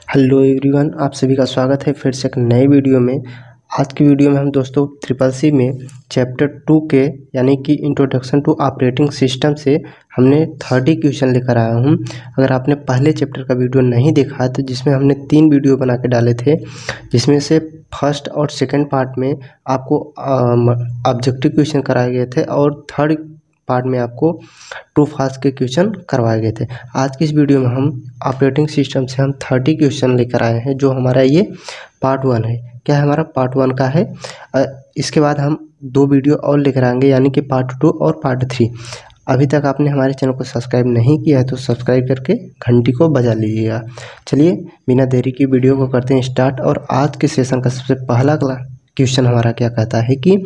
Hello everyone, आप सभी का स्वागत है फिर से एक नए वीडियो में। आज की वीडियो में हम दोस्तों ट्रिपल सी में चैप्टर 2 के यानी कि इंट्रोडक्शन टू ऑपरेटिंग सिस्टम से हमने 30 क्वेश्चन लेकर आया हूँ। अगर आपने पहले चैप्टर का वीडियो नहीं देखा तो जिसमें हमने 3 वीडियो बना के डाले थे, जिसमें से फर्स्ट और सेकंड पार्ट में आपको ऑब्जेक्टिव क्वेश्चन कराए गए थे और थर्ड पार्ट में आपको ट्रू फॉल्स के क्वेश्चन करवाए गए थे। आज की इस वीडियो में हम ऑपरेटिंग सिस्टम से हम 30 क्वेश्चन लेकर आए हैं, जो हमारा ये पार्ट 1 है। क्या है, हमारा पार्ट 1 का है। इसके बाद हम 2 वीडियो और लेकर आएंगे, यानी कि पार्ट 2 और पार्ट 3। अभी तक आपने हमारे चैनल को सब्सक्राइब नहीं किया है तो सब्सक्राइब करके घंटी को बजा लीजिएगा। चलिए बिना देरी की वीडियो को करते हैं स्टार्ट। और आज के सेशन का सबसे पहला क्वेश्चन हमारा क्या कहता है कि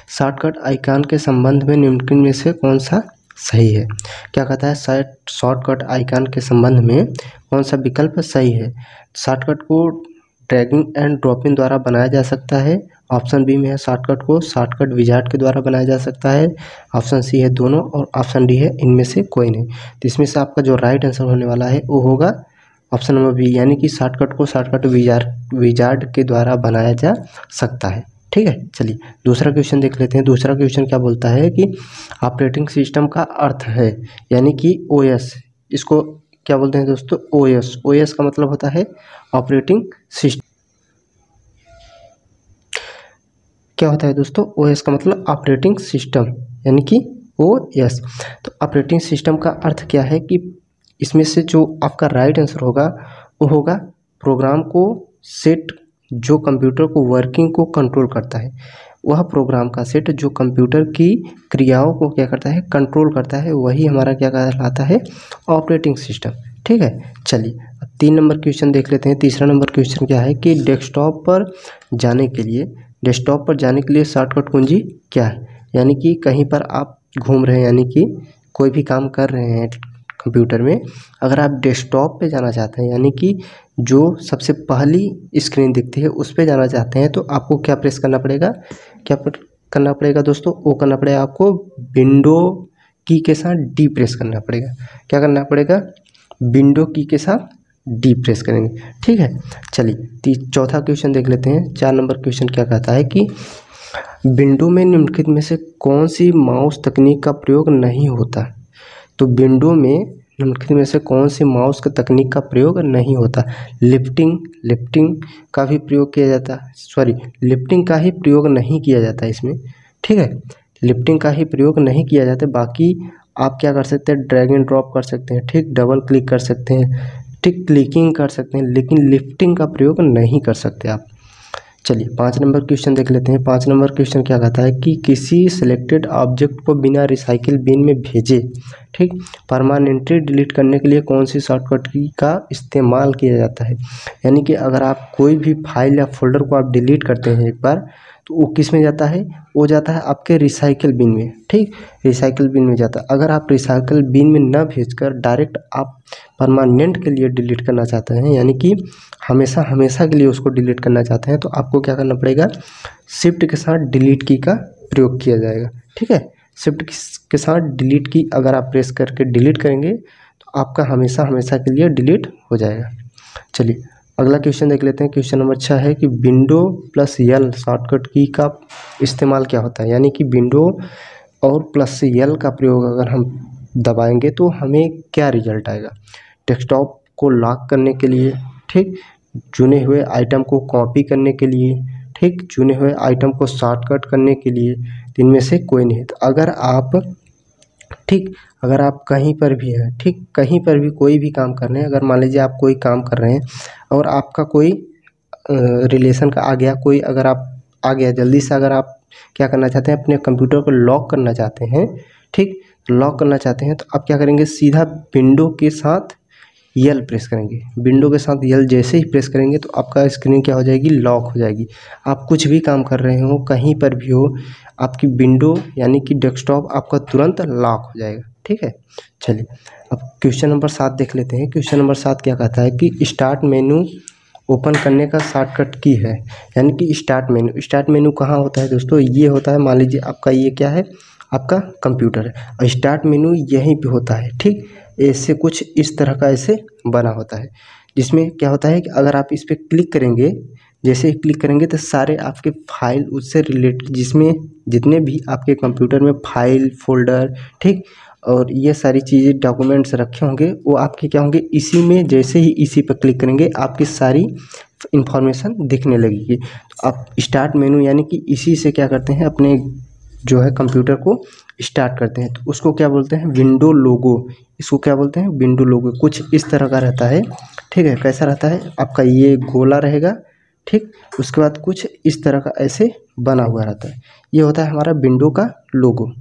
शॉर्टकट आइकन के संबंध में निम्नलिखित में से कौन सा सही है। क्या कहता है, शॉर्टकट आइकन के संबंध में कौन सा विकल्प सही है। शॉर्टकट को ड्रैगिंग एंड ड्रॉपिंग द्वारा बनाया जा सकता है। ऑप्शन बी में है शॉर्टकट को शॉर्टकट विजार्ड के द्वारा बनाया जा सकता है। ऑप्शन सी है दोनों और ऑप्शन डी है इनमें से कोई नहीं। तो इसमें से आपका जो राइट आंसर होने वाला है वो होगा ऑप्शन नंबर बी, यानी कि शॉर्टकट को शॉर्टकट विजार्ड के द्वारा बनाया जा सकता है। ठीक है, चलिए दूसरा क्वेश्चन देख लेते हैं। दूसरा क्वेश्चन क्या बोलता है कि ऑपरेटिंग सिस्टम का अर्थ है, यानी कि ओएस। इसको क्या बोलते हैं दोस्तों, ओएस। ओएस का मतलब होता है ऑपरेटिंग सिस्टम। क्या होता है दोस्तों, ओएस का मतलब ऑपरेटिंग सिस्टम, यानी कि ओएस। तो ऑपरेटिंग सिस्टम का अर्थ क्या है कि इसमें से जो आपका राइट आंसर होगा वो होगा प्रोग्राम को सेट जो कंप्यूटर को वर्किंग को कंट्रोल करता है। वह प्रोग्राम का सेट जो कंप्यूटर की क्रियाओं को क्या करता है, कंट्रोल करता है, वही हमारा क्या कहलाता है, ऑपरेटिंग सिस्टम। ठीक है, चलिए अब 3 नंबर क्वेश्चन देख लेते हैं। तीसरा नंबर क्वेश्चन क्या है कि डेस्कटॉप पर जाने के लिए शॉर्टकट कुंजी क्या है। यानी कि कहीं पर आप घूम रहे हैं, यानी कि कोई भी काम कर रहे हैं कंप्यूटर में, अगर आप डेस्कटॉप पे जाना चाहते हैं, यानी कि जो सबसे पहली स्क्रीन दिखती है उस पे जाना चाहते हैं, तो आपको क्या प्रेस करना पड़ेगा, दोस्तों, वो करना पड़ेगा आपको विंडो की के साथ डी प्रेस करना पड़ेगा। क्या करना पड़ेगा, विंडो की के साथ डी प्रेस करेंगे। ठीक है, चलिए चौथा क्वेश्चन देख लेते हैं। 4 नंबर क्वेश्चन क्या कहता है कि विंडो में निम्नलिखित में से कौन सी माउस तकनीक का प्रयोग नहीं होता। तो विंडो में निम्नलिखित में से कौन सी माउस का तकनीक का प्रयोग नहीं होता। लिफ्टिंग का भी प्रयोग किया जाता है, लिफ्टिंग का ही प्रयोग नहीं किया जाता इसमें। ठीक है, लिफ्टिंग का ही प्रयोग नहीं किया जाता। बाकी आप क्या कर सकते हैं, ड्रैग एंड ड्रॉप कर सकते हैं, ठीक, डबल क्लिक कर सकते हैं, ठीक, क्लिकिंग कर सकते हैं, लेकिन लिफ्टिंग का प्रयोग नहीं कर सकते आप। चलिए 5 नंबर क्वेश्चन देख लेते हैं। 5 नंबर क्वेश्चन क्या कहता है कि किसी सिलेक्टेड ऑब्जेक्ट को बिना रिसाइकिल बिन में भेजे, ठीक, परमानेंटली डिलीट करने के लिए कौन सी शॉर्टकट की का इस्तेमाल किया जाता है। यानी कि अगर आप कोई भी फाइल या फोल्डर को आप डिलीट करते हैं एक बार, तो वो किस में जाता है, वो जाता है आपके रिसाइकिल बिन में। ठीक, रिसाइकिल बिन में जाता है। अगर आप रिसाइकिल बिन में न भेजकर डायरेक्ट आप परमानेंट के लिए डिलीट करना चाहते हैं, यानी कि हमेशा के लिए उसको डिलीट करना चाहते हैं, तो आपको क्या करना पड़ेगा, शिफ्ट के साथ डिलीट की का प्रयोग किया जाएगा। ठीक है, शिफ्ट के साथ डिलीट की अगर आप प्रेस करके डिलीट करेंगे तो आपका हमेशा के लिए डिलीट हो जाएगा। चलिए अगला क्वेश्चन देख लेते हैं। क्वेश्चन नंबर 6 है कि विंडो प्लस यल शॉर्टकट की का इस्तेमाल क्या होता है। यानी कि विंडो और प्लस यल का प्रयोग अगर हम दबाएंगे तो हमें क्या रिजल्ट आएगा। डेस्कटॉप को लॉक करने के लिए, ठीक, चुने हुए आइटम को कॉपी करने के लिए, ठीक, चुने हुए आइटम को शॉर्टकट करने के लिए, इनमें से कोई नहीं है। तो अगर आप कहीं पर भी हैं, ठीक, कहीं पर भी कोई भी काम कर रहे हैं, अगर मान लीजिए आप कोई काम कर रहे हैं और आपका कोई रिलेशन का आ गया, कोई अगर आप आ गया जल्दी से, अगर आप क्या करना चाहते हैं, अपने कंप्यूटर को लॉक करना चाहते हैं, ठीक, लॉक करना चाहते हैं, तो आप क्या करेंगे, सीधा विंडो के साथ यल प्रेस करेंगे। विंडो के साथ यल जैसे ही प्रेस करेंगे तो आपका स्क्रीन क्या हो जाएगी, लॉक हो जाएगी। आप कुछ भी काम कर रहे हो, कहीं पर भी हो, आपकी विंडो यानी कि डेस्कटॉप आपका तुरंत लॉक हो जाएगा। ठीक है, चलिए अब क्वेश्चन नंबर 7 देख लेते हैं। क्वेश्चन नंबर 7 क्या कहता है कि स्टार्ट मेनू ओपन करने का शॉर्टकट की है। यानी कि स्टार्ट मेनू कहाँ होता है दोस्तों, ये होता है, मान लीजिए आपका ये क्या है, आपका कंप्यूटर है और स्टार्ट मेनू यहीं पे होता है। ठीक, ऐसे कुछ इस तरह का ऐसे बना होता है। जिसमें क्या होता है कि अगर आप इस पर क्लिक करेंगे, जैसे ही क्लिक करेंगे तो सारे आपके फाइल उससे रिलेटेड जिसमें जितने भी आपके कंप्यूटर में फाइल फोल्डर, ठीक, और ये सारी चीज़ें डॉक्यूमेंट्स रखे होंगे वो आपके क्या होंगे इसी में, जैसे ही इसी पर क्लिक करेंगे आपकी सारी इंफॉर्मेशन दिखने लगेगी। तो आप स्टार्ट मेनू यानी कि इसी से क्या करते हैं अपने जो है कंप्यूटर को स्टार्ट करते हैं। तो उसको क्या बोलते हैं विंडो लोगो, इसको क्या बोलते हैं विंडो लोगो। कुछ इस तरह का रहता है, ठीक है। कैसा रहता है आपका ये गोला रहेगा, ठीक, उसके बाद कुछ इस तरह का ऐसे बना हुआ रहता है, ये होता है हमारा विंडो का लोगो,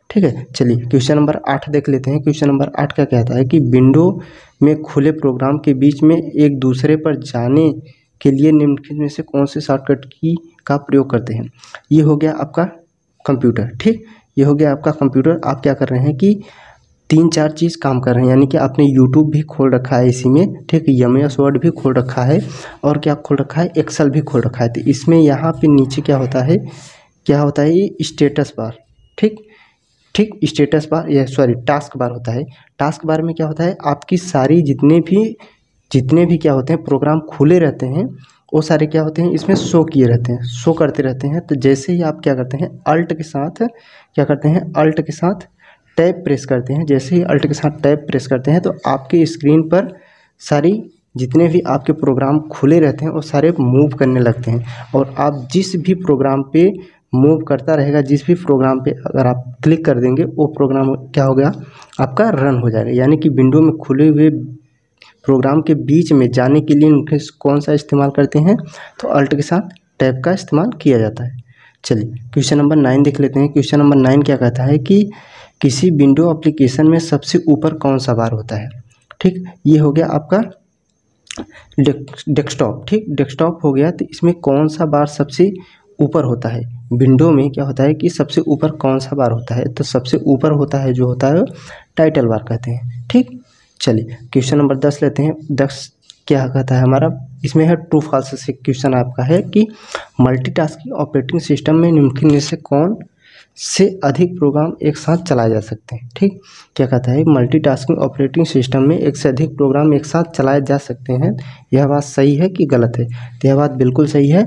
ठीक है। चलिए क्वेश्चन नंबर 8 देख लेते हैं। क्वेश्चन नंबर 8 का कहता है कि विंडो में खुले प्रोग्राम के बीच में एक दूसरे पर जाने के लिए निम्नलिखित में से कौन से शॉर्टकट की का प्रयोग करते हैं। ये हो गया आपका कंप्यूटर, ठीक, ये हो गया आपका कंप्यूटर। आप क्या कर रहे हैं कि 3-4 चीज़ काम कर रहे हैं, यानी कि आपने यूट्यूब भी खोल रखा है इसी में, ठीक, MS वर्ड भी खोल रखा है और क्या खोल रखा है एक्सेल भी खोल रखा है। तो इसमें यहाँ पे नीचे क्या होता है ये स्टेटस बार, ठीक, स्टेटस बार या सॉरी टास्क बार होता है। टास्क बार में क्या होता है आपकी सारी जितने भी क्या होते हैं प्रोग्राम खुले रहते हैं वो सारे क्या होते हैं इसमें शो किए रहते हैं, शो करते रहते हैं। तो जैसे ही आप क्या करते हैं अल्ट के साथ टैब प्रेस करते हैं, जैसे ही अल्ट के साथ टैब प्रेस करते हैं तो आपके स्क्रीन पर सारी जितने भी आपके प्रोग्राम खुले रहते हैं वो सारे मूव करने लगते हैं। और आप जिस भी प्रोग्राम पे मूव करता रहेगा, जिस भी प्रोग्राम पे अगर आप क्लिक कर देंगे वो प्रोग्राम क्या हो गया आपका रन हो जाएगा। यानी कि विंडो में खुले हुए प्रोग्राम के बीच में जाने के लिए कौन सा इस्तेमाल करते हैं तो अल्ट के साथ टैब का इस्तेमाल किया जाता है। चलिए क्वेश्चन नंबर 9 देख लेते हैं। क्वेश्चन नंबर 9 क्या कहता है कि किसी विंडो एप्लीकेशन में सबसे ऊपर कौन सा बार होता है, ठीक, ये हो गया आपका डेस्कटॉप, ठीक, डेस्कटॉप हो गया। तो इसमें कौन सा बार सबसे ऊपर होता है विंडो में, क्या होता है कि सबसे ऊपर कौन सा बार होता है तो सबसे ऊपर होता है जो होता है टाइटल बार कहते हैं, ठीक। चलिए क्वेश्चन नंबर 10 लेते हैं। 10 क्या कहता है हमारा, इसमें है ट्रू फॉल्स से क्वेश्चन आपका है कि मल्टीटास्किंग ऑपरेटिंग सिस्टम में निम्नलिखित में से कौन से अधिक प्रोग्राम एक साथ चलाए जा सकते हैं, ठीक। क्या कहता है मल्टीटास्किंग ऑपरेटिंग सिस्टम में एक से अधिक प्रोग्राम एक साथ चलाए जा सकते हैं। यह बात सही है कि गलत है, तो यह बात बिल्कुल सही है,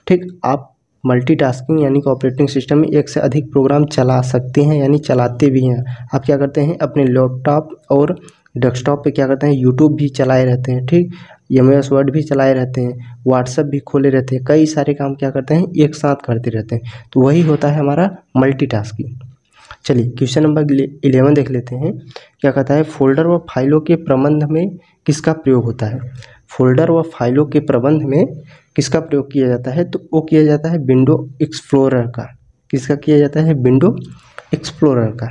ठीक। आप मल्टीटास्किंग यानी कि ऑपरेटिंग सिस्टम में एक से अधिक प्रोग्राम चला सकते हैं, यानी चलाते भी हैं। आप क्या करते हैं अपने लैपटॉप और डेस्कटॉप पे क्या करते हैं यूट्यूब भी चलाए रहते हैं, ठीक, MS वर्ड भी चलाए रहते हैं, व्हाट्सएप भी खोले रहते हैं, कई सारे काम क्या करते हैं एक साथ करते रहते हैं। तो वही होता है हमारा मल्टीटास्किंग। चलिए क्वेश्चन नंबर 11 देख लेते हैं। क्या कहता है फोल्डर व फाइलों के प्रबंध में किसका प्रयोग होता है। फोल्डर व फाइलों के प्रबंध में किसका प्रयोग किया जाता है तो वो किया जाता है विंडो एक्सप्लोरर का। किसका किया जाता है विंडो एक्सप्लोरर का।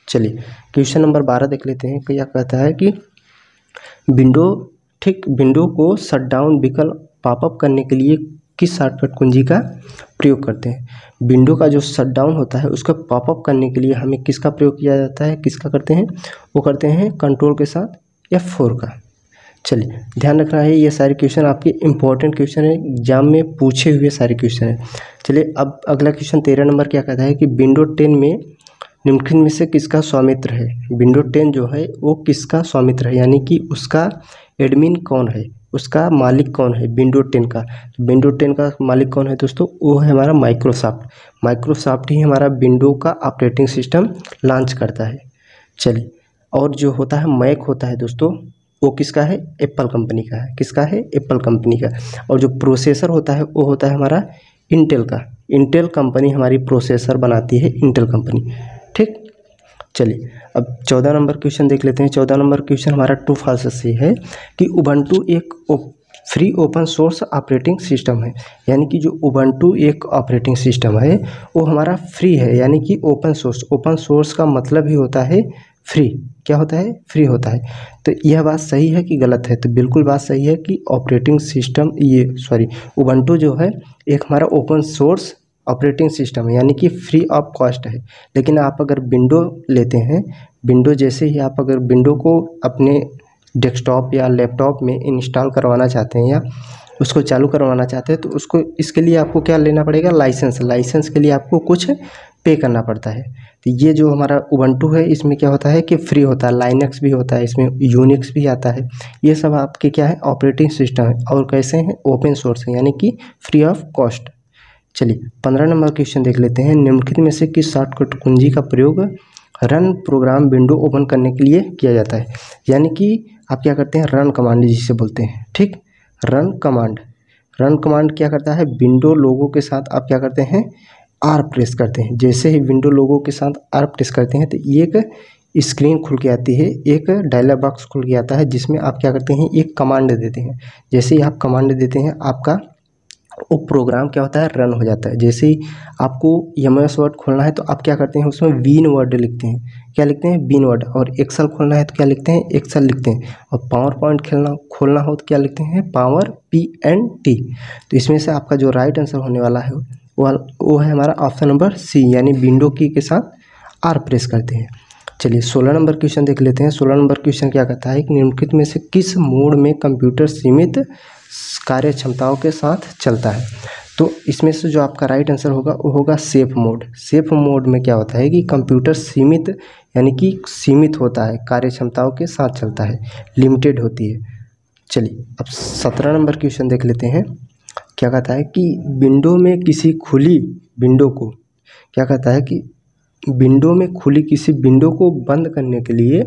चलिए क्वेश्चन नंबर 12 देख लेते हैं। क्या कहता है कि विंडो, ठीक, विंडो को शटडाउन विकल्प पॉपअप करने के लिए किस शॉर्टकट कुंजी का प्रयोग करते हैं। विंडो का जो शटडाउन होता है उसका पॉपअप करने के लिए हमें किसका प्रयोग किया जाता है, किसका करते हैं, वो करते हैं कंट्रोल के साथ F4 का। चलिए ध्यान रखना है ये सारे क्वेश्चन आपके इंपॉर्टेंट क्वेश्चन है, एग्जाम में पूछे हुए सारे क्वेश्चन है। चलिए अब अगला क्वेश्चन 13 नंबर क्या कहता है कि विंडो 10 में निम्नलिखित में से किसका स्वामित्व है। विंडो 10 जो है वो किसका स्वामित्व है, यानी कि उसका एडमिन कौन है, उसका मालिक कौन है विंडो 10 का। विंडो 10 का मालिक कौन है दोस्तों, वो है हमारा माइक्रोसॉफ्ट ही हमारा विंडो का ऑपरेटिंग सिस्टम लॉन्च करता है। चलिए और जो होता है मैक होता है दोस्तों वो किसका है, एप्पल कंपनी का है। किसका है, एप्पल कंपनी का। और जो प्रोसेसर होता है वो होता है हमारा इंटेल का। इंटेल कंपनी हमारी प्रोसेसर बनाती है, इंटेल कंपनी, ठीक। चलिए अब 14 नंबर क्वेश्चन देख लेते हैं। 14 नंबर क्वेश्चन हमारा ट्रू फॉल्स से है कि उबंटू एक free open source operating system है। यानी कि जो उबंटू एक ऑपरेटिंग सिस्टम है वो हमारा फ्री है, यानी कि ओपन सोर्स। ओपन सोर्स का मतलब ही होता है फ्री। क्या होता है, फ्री होता है। तो यह बात सही है कि गलत है, तो बिल्कुल बात सही है कि ऑपरेटिंग सिस्टम उबंटू जो है एक हमारा ओपन सोर्स ऑपरेटिंग सिस्टम है, यानी कि फ्री ऑफ कॉस्ट है। लेकिन आप अगर विंडो लेते हैं, विंडो जैसे ही आप अगर विंडो को अपने डेस्कटॉप या लैपटॉप में इंस्टॉल करवाना चाहते हैं या उसको चालू करवाना चाहते हैं तो उसको इसके लिए आपको क्या लेना पड़ेगा, लाइसेंस के लिए आपको कुछ पे करना पड़ता है। तो ये जो हमारा उबंटू है इसमें क्या होता है कि फ्री होता है, लाइनक्स भी होता है, इसमें यूनिक्स भी आता है। ये सब आपके क्या है ऑपरेटिंग सिस्टम है और कैसे हैं ओपन सोर्स है यानी कि फ्री ऑफ कॉस्ट। चलिए 15 नंबर क्वेश्चन देख लेते हैं। निम्नलिखित में से किस शॉर्टकट कुंजी का प्रयोग रन प्रोग्राम विंडो ओपन करने के लिए किया जाता है। यानी कि आप क्या करते हैं रन कमांड जिसे बोलते हैं, ठीक। रन कमांड क्या करता है विंडो लोगो के साथ आप क्या करते हैं आर प्रेस करते हैं। जैसे ही विंडो लोगो के साथ आर प्रेस करते हैं तो एक स्क्रीन खुल के आती है, एक डायलॉग बॉक्स खुल के आता है जिसमें आप क्या करते हैं एक कमांड देते हैं। जैसे ही आप कमांड देते हैं आपका वो प्रोग्राम क्या होता है रन हो जाता है। जैसे ही आपको एमएस वर्ड खोलना है तो आप क्या करते हैं उसमें बीन वर्ड लिखते हैं, क्या लिखते हैं बीन वर्ड। और एक्सेल खोलना है तो क्या लिखते हैं एक्सेल लिखते हैं। और पावर पॉइंट खोलना हो तो क्या लिखते हैं पावर PNT। तो इसमें से आपका जो राइट आंसर होने वाला है वो है हमारा ऑप्शन नंबर सी, यानी विंडो की के साथ आर प्रेस करते हैं। चलिए 16 नंबर क्वेश्चन देख लेते हैं। 16 नंबर क्वेश्चन क्या कहता है कि निम्नलिखित में से किस मोड में कंप्यूटर सीमित कार्य क्षमताओं के साथ चलता है। तो इसमें से जो आपका राइट आंसर होगा वो होगा सेफ मोड। सेफ मोड में क्या होता है कि कंप्यूटर सीमित यानी कि सीमित होता है, कार्य क्षमताओं के साथ चलता है, लिमिटेड होती है। चलिए अब 17 नंबर क्वेश्चन देख लेते हैं। क्या कहता है कि विंडो में किसी खुली विंडो को क्या कहता है कि विंडो में खुली किसी विंडो को बंद करने के लिए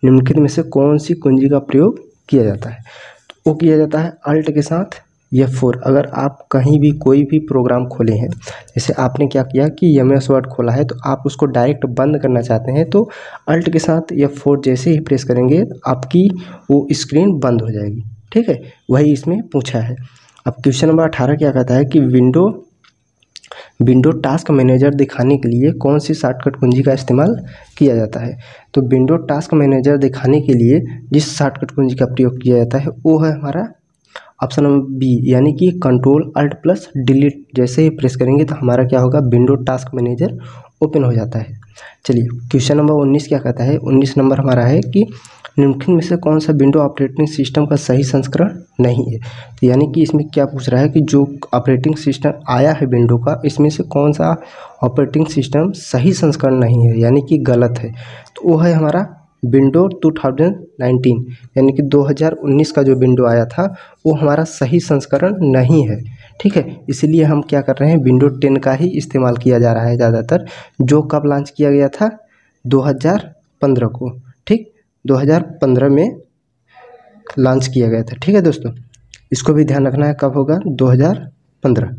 निम्नलिखित में से कौन सी कुंजी का प्रयोग किया जाता है। तो वो किया जाता है अल्ट के साथ F4। अगर आप कहीं भी कोई भी प्रोग्राम खोले हैं, जैसे आपने क्या किया कि एमएस वर्ड खोला है तो आप उसको डायरेक्ट बंद करना चाहते हैं तो अल्ट के साथ F4 जैसे ही प्रेस करेंगे आपकी वो स्क्रीन बंद हो जाएगी, ठीक है। वही इसमें पूछा है। अब क्वेश्चन नंबर 18 क्या कहता है कि विंडो टास्क मैनेजर दिखाने के लिए कौन सी शॉर्टकट कुंजी का इस्तेमाल किया जाता है। तो विंडो टास्क मैनेजर दिखाने के लिए जिस शॉर्टकट कुंजी का प्रयोग किया जाता है वो है हमारा ऑप्शन नंबर बी, यानी कि Ctrl+Alt+Delete जैसे ही प्रेस करेंगे तो हमारा क्या होगा विंडो टास्क मैनेजर ओपन हो जाता है। चलिए क्वेश्चन नंबर 19 क्या कहता है। 19 नंबर हमारा है कि निम्नलिखित में से कौन सा विंडो ऑपरेटिंग सिस्टम का सही संस्करण नहीं है। तो यानी कि इसमें क्या पूछ रहा है कि जो ऑपरेटिंग सिस्टम आया है विंडो का इसमें से कौन सा ऑपरेटिंग सिस्टम सही संस्करण नहीं है यानी कि गलत है। तो वो है हमारा विंडो 2019 यानी कि 2019 का जो विंडो आया था वो हमारा सही संस्करण नहीं है, ठीक है। इसलिए हम क्या कर रहे हैं विंडो 10 का ही इस्तेमाल किया जा रहा है ज़्यादातर, जो कब लॉन्च किया गया था 2015 को, ठीक 2015 में लॉन्च किया गया था, ठीक है दोस्तों। इसको भी ध्यान रखना है कब होगा 2015।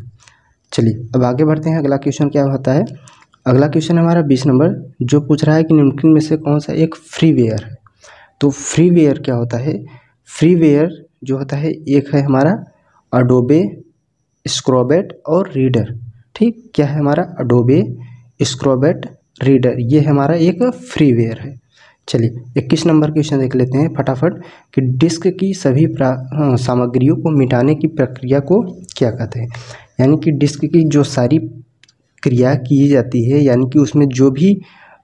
चलिए अब आगे बढ़ते हैं। अगला क्वेश्चन क्या होता है। अगला क्वेश्चन हमारा 20 नंबर जो पूछ रहा है कि निम्नलिखित में से कौन सा एक फ्रीवेयर है। तो फ्रीवेयर क्या होता है। फ्रीवेयर जो होता है एक है हमारा अडोबे स्क्रैच और रीडर, ठीक। क्या है हमारा अडोबे स्क्रैच रीडर, ये हमारा एक फ्रीवेयर है। चलिए 21 नंबर क्वेश्चन देख लेते हैं फटाफट कि डिस्क की सभी सामग्रियों को मिटाने की प्रक्रिया को क्या कहते हैं। यानी कि डिस्क की जो सारी क्रिया की जाती है यानी कि उसमें जो भी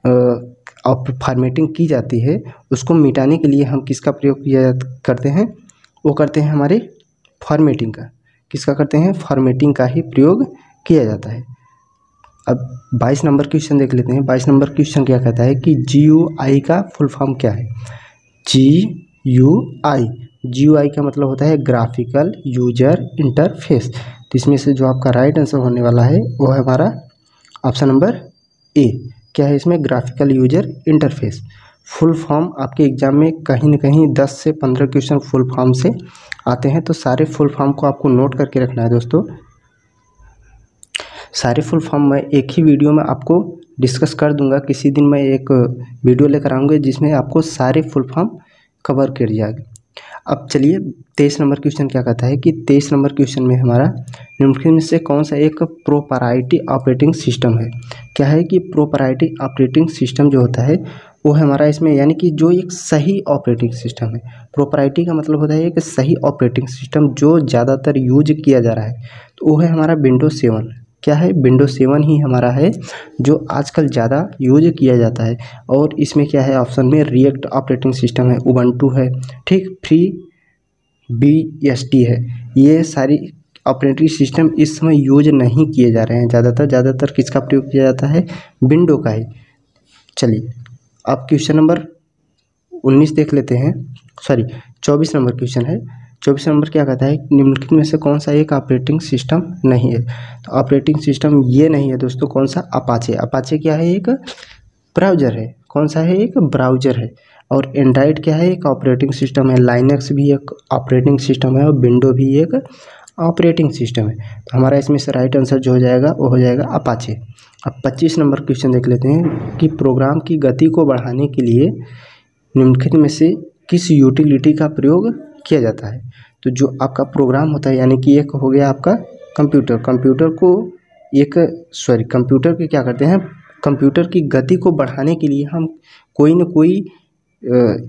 फॉर्मेटिंग की जाती है उसको मिटाने के लिए हम किसका प्रयोग करते हैं, वो करते हैं हमारे फॉर्मेटिंग का। किसका करते हैं फॉर्मेटिंग का ही प्रयोग किया जाता है। अब 22 नंबर क्वेश्चन देख लेते हैं। 22 नंबर क्वेश्चन क्या कहता है कि GUI का फुल फॉर्म क्या है। GUI का मतलब होता है ग्राफिकल यूजर इंटरफेस। तो इसमें से जो आपका राइट आंसर होने वाला है वो है हमारा ऑप्शन नंबर ए। क्या है इसमें graphical user interface. Full form आपके एग्जाम में कहीं ना कहीं 10 से 15 क्वेश्चन फुल फॉर्म से आते हैं, तो सारे फुल फॉर्म को आपको नोट करके रखना है दोस्तों। सारे फुल फॉर्म मैं एक ही वीडियो में आपको डिस्कस कर दूंगा। किसी दिन मैं एक वीडियो लेकर आऊँगा जिसमें आपको सारे फुल फॉर्म कवर कर जाएगा। अब चलिए 23 नंबर क्वेश्चन क्या कहता है कि 23 नंबर क्वेश्चन में हमारा निम्नलिखित में से कौन सा एक प्रोपराइटरी ऑपरेटिंग सिस्टम है। क्या है कि प्रोपराइटरी ऑपरेटिंग सिस्टम जो होता है वो है हमारा इसमें यानी कि जो एक सही ऑपरेटिंग सिस्टम है। प्रोपराइटरी का मतलब होता है एक सही ऑपरेटिंग सिस्टम जो ज़्यादातर यूज किया जा रहा है, तो वो है हमारा विंडोज 7। क्या है विंडोज 7 ही हमारा है जो आजकल ज़्यादा यूज किया जाता है। और इसमें क्या है ऑप्शन में रिएक्ट ऑपरेटिंग सिस्टम है, उबंटू है, ठीक, FreeBSD है। ये सारी ऑपरेटिंग सिस्टम इस समय यूज नहीं किए जा रहे हैं। ज़्यादातर किसका प्रयोग किया जाता है विंडो का ही। चलिए अब क्वेश्चन नंबर 19 देख लेते हैं, सॉरी 24 नंबर क्वेश्चन है। 24 नंबर क्या कहता है, निम्नलिखित में से कौन सा एक ऑपरेटिंग सिस्टम नहीं है। तो ऑपरेटिंग सिस्टम ये नहीं है दोस्तों, कौन सा, अपाचे। अपाचे क्या है, एक ब्राउज़र है। कौन सा है, एक ब्राउज़र है। और एंड्रॉइड क्या है, एक ऑपरेटिंग सिस्टम है। लाइनक्स भी एक ऑपरेटिंग सिस्टम है और विंडो भी एक ऑपरेटिंग सिस्टम है। तो हमारा इसमें से राइट आंसर जो हो जाएगा वो हो जाएगा अपाचे। अब 25 नंबर क्वेश्चन देख लेते हैं कि प्रोग्राम की गति को बढ़ाने के लिए निम्नलिखित में से किस यूटिलिटी का प्रयोग किया जाता है। तो जो आपका प्रोग्राम होता है, यानी कि एक हो गया आपका कंप्यूटर। कंप्यूटर के क्या करते हैं, कंप्यूटर की गति को बढ़ाने के लिए हम कोई न कोई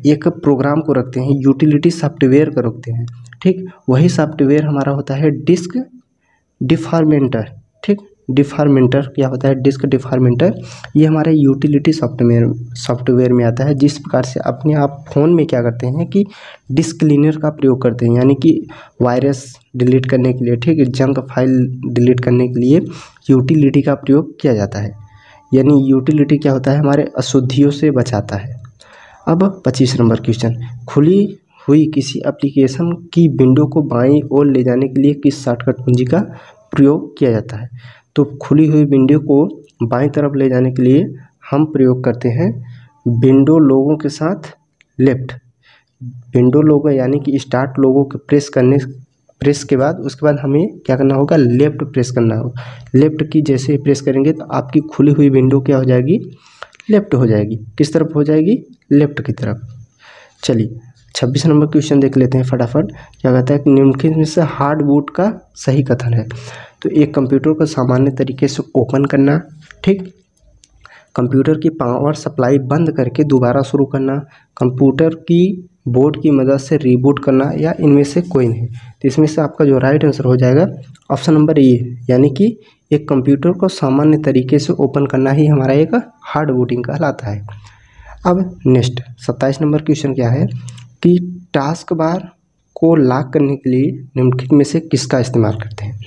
एक प्रोग्राम को रखते हैं, यूटिलिटी सॉफ्टवेयर को रखते हैं। ठीक, वही सॉफ्टवेयर हमारा होता है डिस्क डिफॉर्मेंटर। ठीक, डिफॉर्मेंटर क्या होता है, डिस्क डिफॉर्मेंटर। ये हमारे यूटिलिटी सॉफ्टवेयर में आता है। जिस प्रकार से अपने आप फ़ोन में क्या करते हैं कि डिस्क क्लीनर का प्रयोग करते हैं, यानी कि वायरस डिलीट करने के लिए, ठीक है, जंक फाइल डिलीट करने के लिए यूटिलिटी का प्रयोग किया जाता है। यानी यूटिलिटी क्या होता है, हमारे अशुद्धियों से बचाता है। अब 25 नंबर क्वेश्चन, खुली हुई किसी एप्लीकेशन की विंडो को बाईं ओर ले जाने के लिए किस शॉर्टकट कुंजी का प्रयोग किया जाता है। तो खुली हुई विंडो को बाईं तरफ ले जाने के लिए हम प्रयोग करते हैं विंडो लोगों के साथ लेफ्ट। विंडो लोगो यानी कि स्टार्ट लोगो के प्रेस के बाद उसके बाद हमें क्या करना होगा, लेफ्ट प्रेस करना होगा। लेफ्ट की जैसे प्रेस करेंगे तो आपकी खुली हुई विंडो क्या हो जाएगी, लेफ्ट हो जाएगी। किस तरफ हो जाएगी, लेफ्ट की तरफ। चलिए 26 नंबर क्वेश्चन देख लेते हैं फटाफट। क्या कहता है कि निम्नलिखित में से हार्ड बूट का सही कथन है। तो एक कंप्यूटर को सामान्य तरीके से ओपन करना, ठीक, कंप्यूटर की पावर सप्लाई बंद करके दोबारा शुरू करना, कंप्यूटर की बोर्ड की मदद से रीबूट करना, या इनमें से कोई नहीं। तो इसमें से आपका जो राइट आंसर हो जाएगा ऑप्शन नंबर ए, यानी कि एक कंप्यूटर को सामान्य तरीके से ओपन करना ही हमारा एक हार्ड बूटिंग कहलाता है। अब नेक्स्ट 27 नंबर क्वेश्चन क्या है कि टास्क बार को लॉक करने के लिए निम्नलिखित में से किसका इस्तेमाल करते हैं।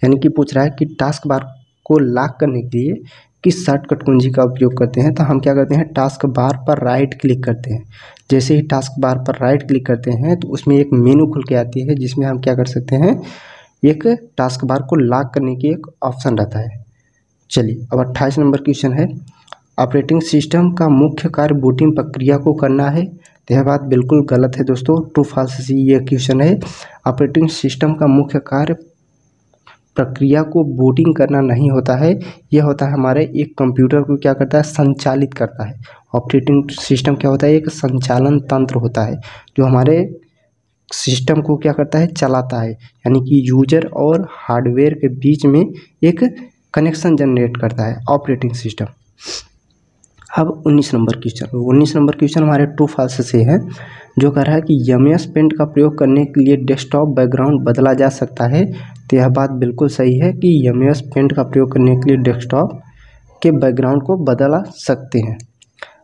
यानी कि पूछ रहा है कि टास्क बार को लॉक करने के लिए किस शॉर्टकट कुंजी का उपयोग करते हैं। तो हम क्या करते हैं, टास्क बार पर राइट क्लिक करते हैं। जैसे ही टास्क बार पर राइट क्लिक करते हैं तो उसमें एक मेनू खुल के आती है, जिसमें हम क्या कर सकते हैं, एक टास्क बार को लॉक करने की एक ऑप्शन रहता है। चलिए अब 28 नंबर क्वेश्चन है, ऑपरेटिंग सिस्टम का मुख्य कार्य बूटिंग प्रक्रिया को करना है। तो यह बात बिल्कुल गलत है दोस्तों, ट्रू फॉल्स ये क्वेश्चन है। ऑपरेटिंग सिस्टम का मुख्य कार्य प्रक्रिया को बूटिंग करना नहीं होता है। यह होता है हमारे एक कंप्यूटर को क्या करता है, संचालित करता है। ऑपरेटिंग सिस्टम क्या होता है, एक संचालन तंत्र होता है जो हमारे सिस्टम को क्या करता है, चलाता है। यानी कि यूजर और हार्डवेयर के बीच में एक कनेक्शन जनरेट करता है ऑपरेटिंग सिस्टम। अब 19 नंबर क्वेश्चन हमारे ट्रू फॉल्स से है, जो कह रहा है कि एमएस पेंट का प्रयोग करने के लिए डेस्कटॉप बैकग्राउंड बदला जा सकता है। तो यह बात बिल्कुल सही है कि एमएस पेंट का प्रयोग करने के लिए डेस्कटॉप के बैकग्राउंड को बदला सकते हैं।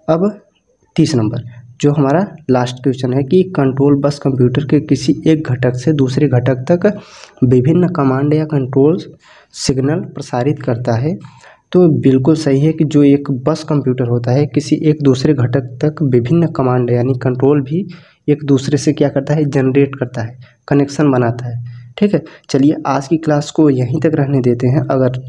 अब 30 नंबर जो हमारा लास्ट क्वेश्चन है कि कंट्रोल बस कंप्यूटर के किसी एक घटक से दूसरे घटक तक विभिन्न कमांड या कंट्रोल सिग्नल प्रसारित करता है। तो बिल्कुल सही है कि जो एक बस कंप्यूटर होता है किसी एक दूसरे घटक तक विभिन्न कमांड यानी कंट्रोल भी एक दूसरे से क्या करता है, जनरेट करता है, कनेक्शन बनाता है। ठीक है, चलिए आज की क्लास को यहीं तक रहने देते हैं। अगर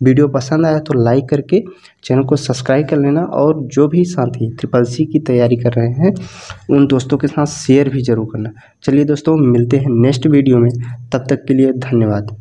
वीडियो पसंद आया तो लाइक करके चैनल को सब्सक्राइब कर लेना, और जो भी साथी CCC की तैयारी कर रहे हैं उन दोस्तों के साथ शेयर भी जरूर करना। चलिए दोस्तों, मिलते हैं नेक्स्ट वीडियो में, तब तक के लिए धन्यवाद।